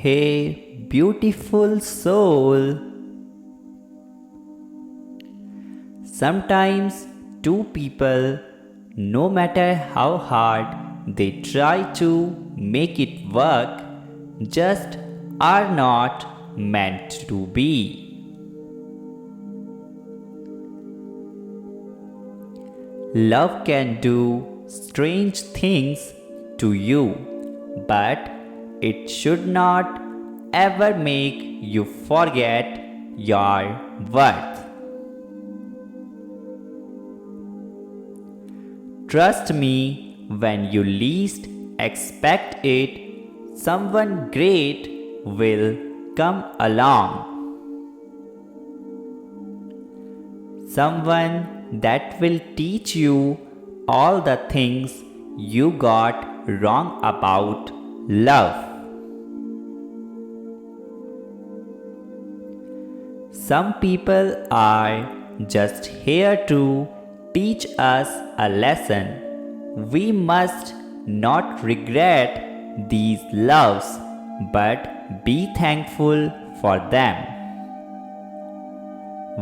Hey, beautiful soul. Sometimes two people, no matter how hard they try to make it work, just are not meant to be. Love can do strange things to you, but it should not ever make you forget your worth. Trust me, when you least expect it, someone great will come along. Someone that will teach you all the things you got wrong about love. Some people are just here to teach us a lesson. We must not regret these loves, but be thankful for them.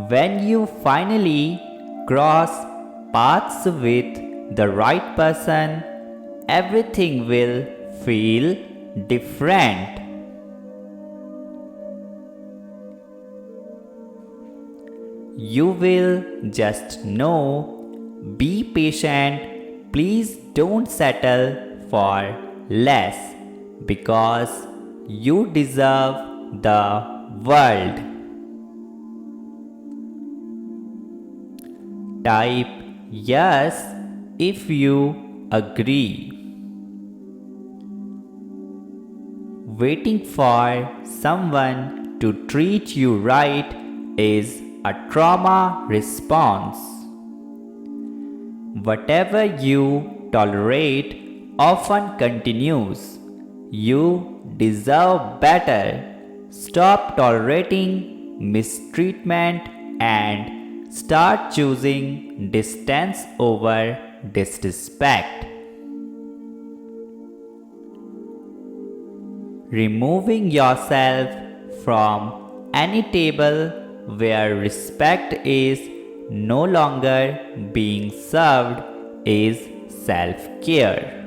When you finally cross paths with the right person, everything will feel different. You will just know. Be patient. Please don't settle for less because you deserve the world. Type yes if you agree. Waiting for someone to treat you right is a trauma response. Whatever you tolerate often continues. You deserve better. Stop tolerating mistreatment and start choosing distance over disrespect. Removing yourself from any table where respect is no longer being served is self-care.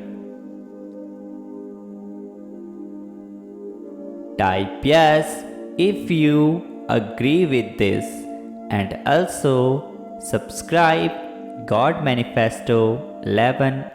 Type yes if you agree with this and also subscribe God Manifesto 11